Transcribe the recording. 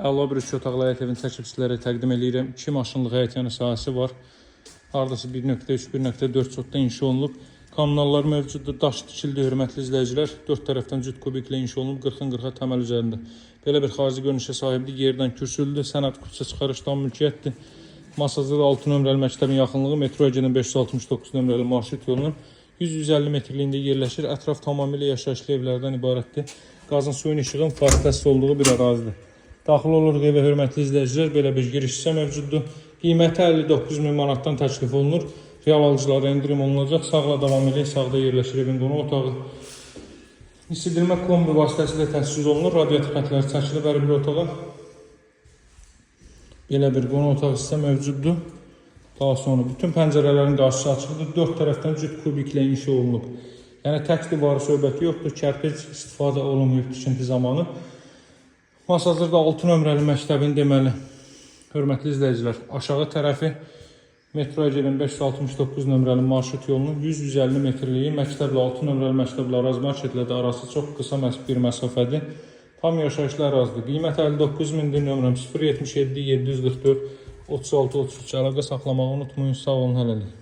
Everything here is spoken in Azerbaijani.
Əla bir 3 otaqlı həyət evini çəkib sizlərə təqdim edirəm. 2 maşınlıq həyət yanı sahəsi var. Hardası 1.3, 1.4 çotda inşa olunub. Kommunallar mövcuddur, daş tikildi, hörmətli izləyicilər. 4 tərəfdən cüt kubiklə inşa olunub, 40-ın 40-a təməl üzərində. Belə bir xarici görünüşə sahibdir, yerdən kürsüldür, sənəd kutusu çıxarışdan mülkiyyətdir. Masazda 6 nömrəli məktəbin yaxınlığı, metro Egenin 569 nömrəli marşrut yolunun 100-150 metrliyində yerləşir. Ətraf tamamilə yaşayışlı evlərdən ibarətdir. Qazın, suyun, işığın fasiləsiz olduğu bir ərazidir. Daxil oluruq evə, hörmətli izləyicilər, belə bir giriş hissə mövcuddur. Qiyməti 59.000 manatdan təklif olunur. Real alıcılara endirim olunacaq. Sağla davam edək, sağda yerləşir evin qonaq otağı. İsidilmə kombi vasitəsilə təchiz olunur. Radiator xətləri çəkilib hər bir otağa. Belə bir qonaq otağı hissə mövcuddur. Daha sonra bütün pəncərələrin qarşısı açıqdır. 4 tərəfdən cüt kubiklə inşa olunub. Yəni tək divarı söhbəti yoxdur. Kərpic istifadə olunmayıb tikinti zamanı. Masazırda 6 nömrəli məktəbin deməli, hörmətli izləyicilər, aşağı tərəfi metro Egenin 569 nömrəli marşrut yolunun 100-150 metrliyi, məktəblə 6 nömrəli məktəblə ərazi marketlə də arası çox qısa bir məsafədir. Tam yaşayışlı ərazidir. Qiymət 59.000-dir, nömrəm 077 744 36 33. Əlaqə saxlamağı unutmayın. Sağ olun, hələlik.